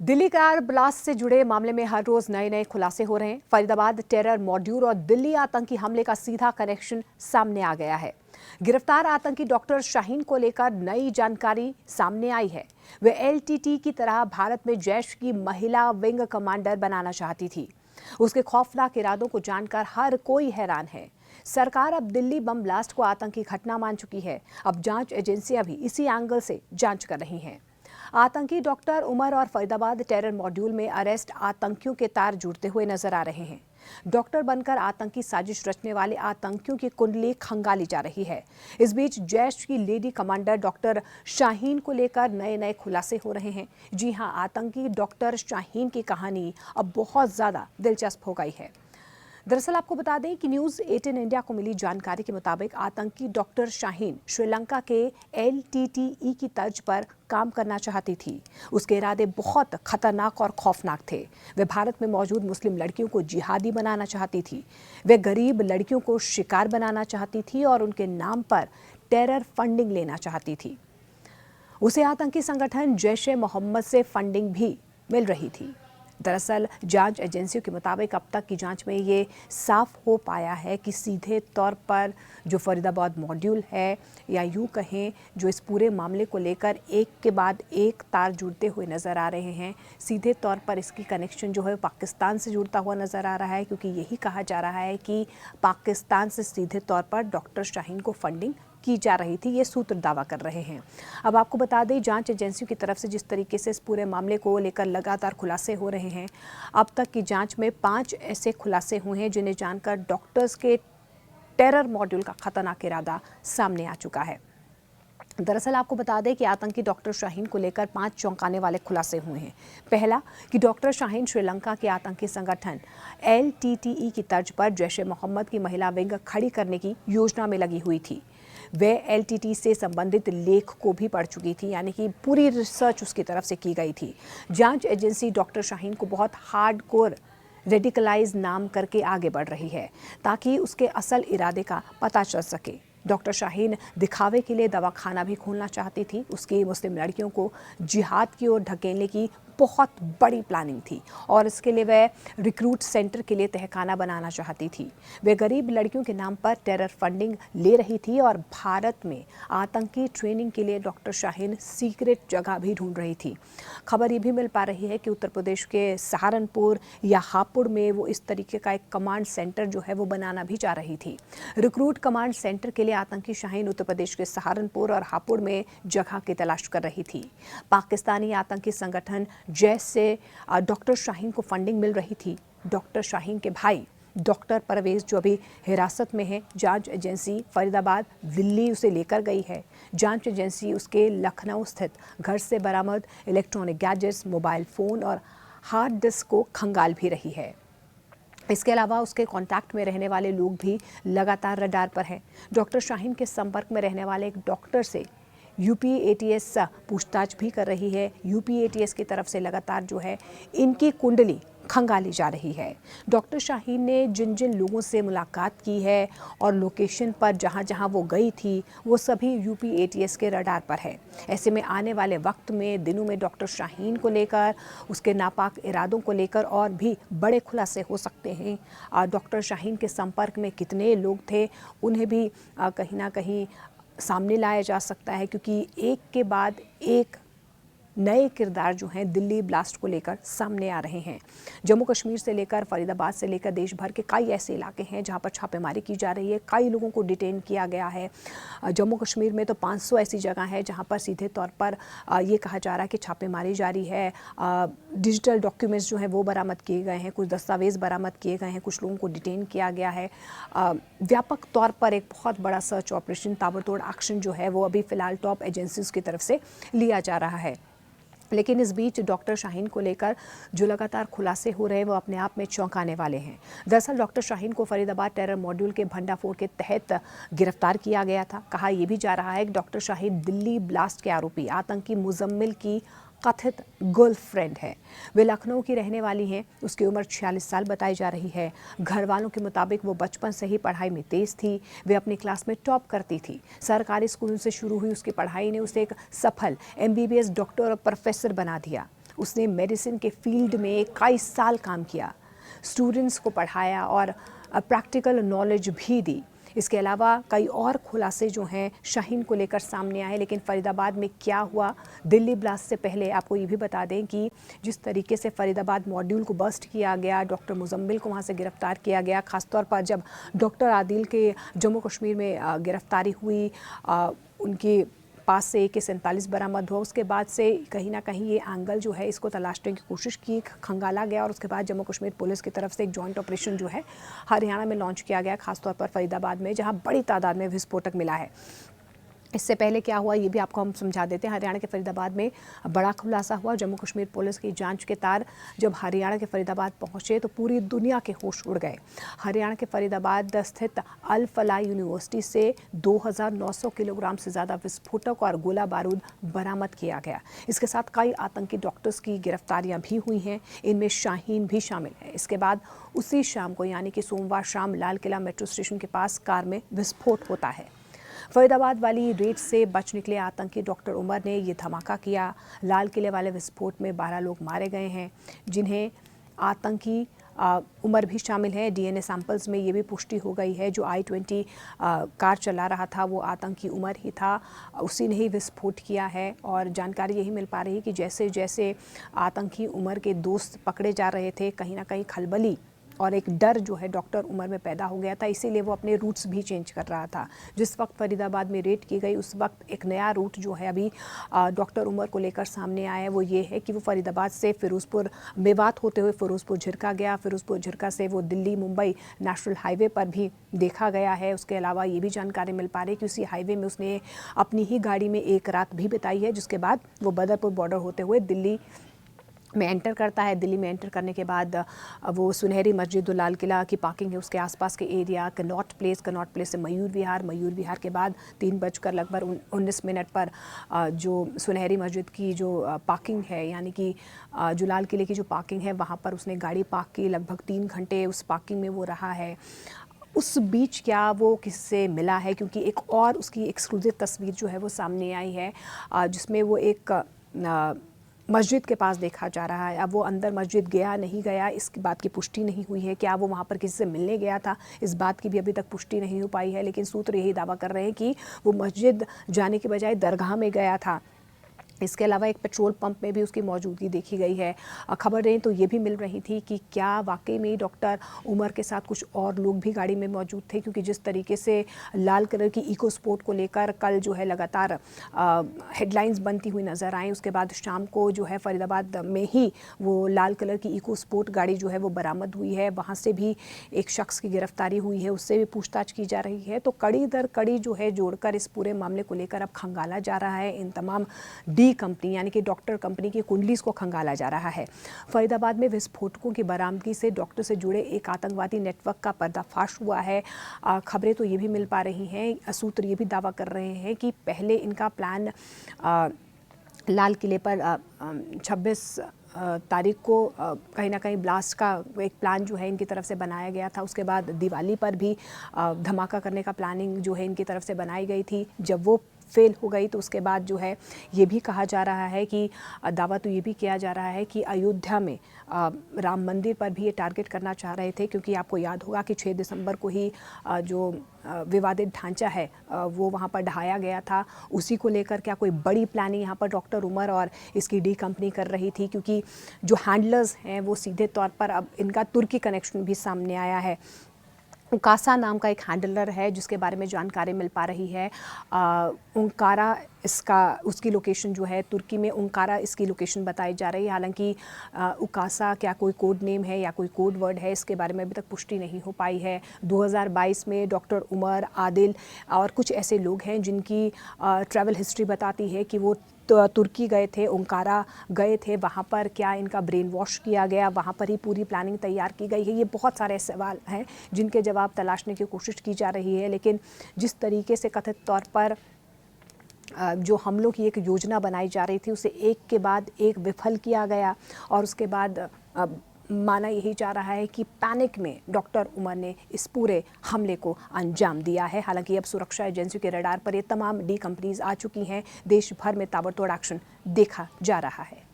Delhi car blast से जुड़े मामले में हर रोज नए नए खुलासे हो रहे हैं। फरीदाबाद टेरर मॉड्यूल और दिल्ली आतंकी हमले का सीधा कनेक्शन सामने आ गया है। गिरफ्तार आतंकी डॉक्टर शाहीन को लेकर नई जानकारी सामने आई है। वे एलटीटी की तरह भारत में जैश की महिला विंग कमांडर बनाना चाहती थी। उसके खौफनाक इरादों को जानकर हर कोई हैरान है। सरकार अब दिल्ली बम ब्लास्ट को आतंकी घटना मान चुकी है। अब जांच एजेंसियां भी इसी एंगल से जांच कर रही हैं। आतंकी डॉक्टर उमर और फरीदाबाद टेरर मॉड्यूल में अरेस्ट आतंकियों के तार जुड़ते हुए नजर आ रहे हैं। डॉक्टर बनकर आतंकी साजिश रचने वाले आतंकियों की कुंडली खंगाली जा रही है। इस बीच जैश की लेडी कमांडर डॉक्टर शाहीन को लेकर नए नए खुलासे हो रहे हैं। जी हां, आतंकी डॉक्टर शाहीन की कहानी अब बहुत ज्यादा दिलचस्प हो गई है। दरअसल आपको बता दें कि न्यूज़ 18 इंडिया को मिली जानकारी के मुताबिक आतंकी डॉक्टर शाहीन श्रीलंका के एलटीटीई की तर्ज पर काम करना चाहती थी। उसके इरादे बहुत खतरनाक और खौफनाक थे। वे भारत में मौजूद मुस्लिम लड़कियों को जिहादी बनाना चाहती थी। वे गरीब लड़कियों को शिकार बनाना चाहती थी और उनके नाम पर टेरर फंडिंग लेना चाहती थी। उसे आतंकी संगठन जैश ए मोहम्मद से फंडिंग भी मिल रही थी। दरअसल जांच एजेंसियों के मुताबिक अब तक की जांच में ये साफ हो पाया है कि सीधे तौर पर जो फरीदाबाद मॉड्यूल है, या यूँ कहें जो इस पूरे मामले को लेकर एक के बाद एक तार जुड़ते हुए नज़र आ रहे हैं, सीधे तौर पर इसकी कनेक्शन जो है पाकिस्तान से जुड़ता हुआ नज़र आ रहा है, क्योंकि यही कहा जा रहा है कि पाकिस्तान से सीधे तौर पर डॉक्टर शाहीन को फंडिंग की जा रही थी। ये सूत्र दावा कर रहे हैं। अब आपको बता दें, जांच एजेंसियों की तरफ से जिस तरीके से इस पूरे मामले को लेकर लगातार खुलासे हो रहे हैं, अब तक की जांच में 5 ऐसे खुलासे हुए हैं जिन्हें जानकर डॉक्टर्स के टेरर मॉड्यूल का खतरनाक इरादा सामने आ चुका है। दरअसल आपको बता दें कि आतंकी डॉक्टर शाहीन को लेकर 5 चौंकाने वाले खुलासे हुए हैं। पहला कि डॉक्टर शाहीन श्रीलंका के आतंकी संगठन एलटीटीई की तर्ज पर जैश ए मोहम्मद की महिला विंग खड़ी करने की योजना में लगी हुई थी। वे एलटीटी से संबंधित लेख को भी पढ़ चुकी थी, यानी कि पूरी रिसर्च उसकी तरफ से की गई थी। जांच एजेंसी डॉक्टर शाहीन को बहुत हार्डकोर रेडिकलाइज नाम करके आगे बढ़ रही है, ताकि उसके असल इरादे का पता चल सके। डॉक्टर शाहीन दिखावे के लिए दवाखाना भी खोलना चाहती थी। उसकी मुस्लिम लड़कियों को जिहाद की ओर ढकेलने की बहुत बड़ी प्लानिंग थी और इसके लिए वह रिक्रूट सेंटर के लिए तहखाना बनाना चाहती थी। वे गरीब लड़कियों के नाम पर टेरर फंडिंग ले रही थी और भारत में आतंकी ट्रेनिंग के लिए डॉक्टर शाहीन सीक्रेट जगह भी ढूंढ रही थी। खबर ये भी मिल पा रही है कि उत्तर प्रदेश के सहारनपुर या हापुड़ में वो इस तरीके का एक कमांड सेंटर जो है वो बनाना भी चाह रही थी। रिक्रूट कमांड सेंटर के लिए आतंकी शाहीन उत्तर प्रदेश के सहारनपुर और हापुड़ में जगह की तलाश कर रही थी। पाकिस्तानी आतंकी संगठन जैश से डॉक्टर शाहीन को फंडिंग मिल रही थी। डॉक्टर शाहीन के भाई डॉक्टर परवेज जो अभी हिरासत में है, जांच एजेंसी फरीदाबाद दिल्ली उसे लेकर गई है। जांच एजेंसी उसके लखनऊ स्थित घर से बरामद इलेक्ट्रॉनिक गैजेट्स, मोबाइल फ़ोन और हार्ड डिस्क को खंगाल भी रही है। इसके अलावा उसके कांटेक्ट में रहने वाले लोग भी लगातार रडार पर हैं। डॉक्टर शाहीन के संपर्क में रहने वाले एक डॉक्टर से यूपीएटीएस पूछताछ भी कर रही है। यूपीएटीएस की तरफ से लगातार जो है इनकी कुंडली खंगाली जा रही है। डॉक्टर शाहीन ने जिन जिन लोगों से मुलाकात की है और लोकेशन पर जहां जहां वो गई थी, वो सभी यूपीएटीएस के रडार पर है। ऐसे में आने वाले वक्त में, दिनों में डॉक्टर शाहीन को लेकर, उसके नापाक इरादों को लेकर और भी बड़े खुलासे हो सकते हैं। डॉक्टर शाहीन के संपर्क में कितने लोग थे, उन्हें भी कहीं ना कहीं सामने लाया जा सकता है, क्योंकि एक के बाद एक नए किरदार जो हैं दिल्ली ब्लास्ट को लेकर सामने आ रहे हैं। जम्मू कश्मीर से लेकर फरीदाबाद से लेकर देश भर के कई ऐसे इलाके हैं जहां पर छापेमारी की जा रही है। कई लोगों को डिटेन किया गया है। जम्मू कश्मीर में तो 500 ऐसी जगह है जहां पर सीधे तौर पर ये कहा जा रहा है कि छापेमारी जारी है। डिजिटल डॉक्यूमेंट्स जो हैं वो बरामद किए गए हैं, कुछ दस्तावेज़ बरामद किए गए हैं, कुछ लोगों को डिटेन किया गया है। व्यापक तौर पर एक बहुत बड़ा सर्च ऑपरेशन, ताबड़तोड़ एक्शन जो है वो अभी फ़िलहाल टॉप एजेंसीज़ की तरफ से लिया जा रहा है। लेकिन इस बीच डॉक्टर शाहीन को लेकर जो लगातार खुलासे हो रहे हैं वो अपने आप में चौंकाने वाले हैं। दरअसल डॉक्टर शाहीन को फरीदाबाद टेरर मॉड्यूल के भंडाफोड़ के तहत गिरफ्तार किया गया था। कहा यह भी जा रहा है कि डॉक्टर शाहीन दिल्ली ब्लास्ट के आरोपी आतंकी मुजम्मिल की कथित गर्लफ्रेंड है। वे लखनऊ की रहने वाली हैं। उसकी उम्र 46 साल बताई जा रही है। घर वालों के मुताबिक वो बचपन से ही पढ़ाई में तेज थी। वे अपनी क्लास में टॉप करती थी। सरकारी स्कूल से शुरू हुई उसकी पढ़ाई ने उसे एक सफल MBBS डॉक्टर और प्रोफेसर बना दिया। उसने मेडिसिन के फील्ड में कई साल काम किया, स्टूडेंट्स को पढ़ाया और प्रैक्टिकल नॉलेज भी दी। इसके अलावा कई और खुलासे जो हैं शाहीन को लेकर सामने आए। लेकिन फरीदाबाद में क्या हुआ, दिल्ली ब्लास्ट से पहले आपको ये भी बता दें कि जिस तरीके से फरीदाबाद मॉड्यूल को बस्ट किया गया, डॉक्टर मुजम्मिल को वहाँ से गिरफ्तार किया गया, खासतौर पर जब डॉक्टर आदिल के जम्मू कश्मीर में गिरफ्तारी हुई, उनके पास से AK-47 बरामद हुआ, उसके बाद से कहीं ना कहीं ये एंगल जो है इसको तलाशने की कोशिश की, खंगाला गया और उसके बाद जम्मू कश्मीर पुलिस की तरफ से एक जॉइंट ऑपरेशन जो है हरियाणा में लॉन्च किया गया, खासतौर पर फरीदाबाद में, जहां बड़ी तादाद में विस्फोटक मिला है। इससे पहले क्या हुआ ये भी आपको हम समझा देते हैं। हरियाणा के फरीदाबाद में बड़ा खुलासा हुआ। जम्मू कश्मीर पुलिस की जांच के तार जब हरियाणा के फरीदाबाद पहुंचे तो पूरी दुनिया के होश उड़ गए। हरियाणा के फरीदाबाद स्थित अल फलाह यूनिवर्सिटी से 2900 किलोग्राम से ज़्यादा विस्फोटक और गोला बारूद बरामद किया गया। इसके साथ कई आतंकी डॉक्टर्स की गिरफ्तारियां भी हुई हैं, इनमें शाहीन भी शामिल है। इसके बाद उसी शाम को यानी कि सोमवार शाम लाल किला मेट्रो स्टेशन के पास कार में विस्फोट होता है। फरीदाबाद वाली रेड से बच निकले आतंकी डॉक्टर उमर ने ये धमाका किया। लाल किले वाले विस्फोट में 12 लोग मारे गए हैं, जिन्हें आतंकी उमर भी शामिल है। DNA सैंपल्स में ये भी पुष्टि हो गई है, जो I-20 कार चला रहा था वो आतंकी उमर ही था, उसी ने ही विस्फोट किया है। और जानकारी यही मिल पा रही है कि जैसे जैसे आतंकी उमर के दोस्त पकड़े जा रहे थे, कहीं ना कहीं खलबली और एक डर जो है डॉक्टर उमर में पैदा हो गया था, इसीलिए वो अपने रूट्स भी चेंज कर रहा था। जिस वक्त फरीदाबाद में रेड की गई उस वक्त एक नया रूट जो है अभी डॉक्टर उमर को लेकर सामने आया है, वो ये है कि वो फरीदाबाद से फिरोजपुर मेवात होते हुए फिरोजपुर झिरका गया, फिरोजपुर झिरका से वो दिल्ली मुंबई नेशनल हाईवे पर भी देखा गया है। उसके अलावा ये भी जानकारी मिल पा रही है कि उसी हाईवे में उसने अपनी ही गाड़ी में एक रात भी बिताई है, जिसके बाद वो बदरपुर बॉर्डर होते हुए दिल्ली में एंटर करता है। दिल्ली में एंटर करने के बाद वो सुनहरी मस्जिद, लाल किला की पार्किंग है उसके आसपास के एरिया, कनॉट प्लेस से मयूर विहार के बाद 3:19 पर जो सुनहरी मस्जिद की जो पार्किंग है, यानी कि जो लाल किले की जो पार्किंग है वहाँ पर उसने गाड़ी पार्क की। लगभग 3 घंटे उस पार्किंग में वो रहा है। उस बीच क्या वो किससे मिला है, क्योंकि एक और उसकी एक्सक्लूसिव तस्वीर जो है वो सामने आई है, जिसमें वो एक मस्जिद के पास देखा जा रहा है। अब वो अंदर मस्जिद गया नहीं गया इस बात की पुष्टि नहीं हुई है। क्या वो वहाँ पर किसी से मिलने गया था, इस बात की भी अभी तक पुष्टि नहीं हो पाई है। लेकिन सूत्र यही दावा कर रहे हैं कि वो मस्जिद जाने के बजाय दरगाह में गया था। इसके अलावा एक पेट्रोल पंप में भी उसकी मौजूदगी देखी गई है। खबरें तो ये भी मिल रही थी कि क्या वाकई में डॉक्टर उमर के साथ कुछ और लोग भी गाड़ी में मौजूद थे, क्योंकि जिस तरीके से लाल कलर की इको स्पोर्ट को लेकर कल जो है लगातार हेडलाइंस बनती हुई नज़र आई। उसके बाद शाम को जो है फरीदाबाद में ही वो लाल कलर की इको स्पोर्ट गाड़ी जो है वो बरामद हुई है। वहाँ से भी एक शख्स की गिरफ्तारी हुई है, उससे भी पूछताछ की जा रही है। तो कड़ी दर कड़ी जो है जोड़कर इस पूरे मामले को लेकर अब खंगाला जा रहा है। इन तमाम कंपनी यानी कि डॉक्टर कंपनी की कुंडलीज को खंगाला जा रहा है। फरीदाबाद में विस्फोटकों की बरामदगी से डॉक्टर से जुड़े एक आतंकवादी नेटवर्क का पर्दाफाश हुआ है। खबरें तो ये भी मिल पा रही हैं, सूत्र ये भी दावा कर रहे हैं कि पहले इनका प्लान लाल किले पर 26 तारीख को कहीं ना कहीं ब्लास्ट का एक प्लान जो है इनकी तरफ से बनाया गया था। उसके बाद दिवाली पर भी धमाका करने का प्लानिंग जो है इनकी तरफ से बनाई गई थी। जब वो फेल हो गई तो उसके बाद जो है ये भी कहा जा रहा है कि दावा तो ये भी किया जा रहा है कि अयोध्या में राम मंदिर पर भी ये टारगेट करना चाह रहे थे, क्योंकि आपको याद होगा कि 6 दिसंबर को ही जो विवादित ढांचा है वो वहाँ पर ढहाया गया था। उसी को लेकर क्या कोई बड़ी प्लानिंग यहाँ पर डॉक्टर उमर और इसकी डी कंपनी कर रही थी, क्योंकि जो हैंडलर्स हैं वो सीधे तौर पर अब इनका तुर्की कनेक्शन भी सामने आया है। उकासा नाम का एक हैंडलर है जिसके बारे में जानकारी मिल पा रही है। ओंकारा उसकी लोकेशन जो है तुर्की में, ओंकारा इसकी लोकेशन बताई जा रही है। हालांकि उकासा क्या कोई कोड नेम है या कोई कोड वर्ड है, इसके बारे में अभी तक पुष्टि नहीं हो पाई है। 2022 में डॉक्टर उमर, आदिल और कुछ ऐसे लोग हैं जिनकी ट्रैवल हिस्ट्री बताती है कि वो तो तुर्की गए थे, ओंकारा गए थे, वहाँ पर क्या इनका ब्रेन वॉश किया गया, वहाँ पर ही पूरी प्लानिंग तैयार की गई है। ये बहुत सारे सवाल हैं जिनके जवाब तलाशने की कोशिश की जा रही है। लेकिन जिस तरीके से कथित तौर पर जो हमलों की एक योजना बनाई जा रही थी उसे एक के बाद एक विफल किया गया और उसके बाद माना यही जा रहा है कि पैनिक में डॉक्टर उमर ने इस पूरे हमले को अंजाम दिया है। हालांकि अब सुरक्षा एजेंसियों के रडार पर ये तमाम डी कंपनीज आ चुकी हैं। देश भर में ताबड़तोड़ एक्शन देखा जा रहा है।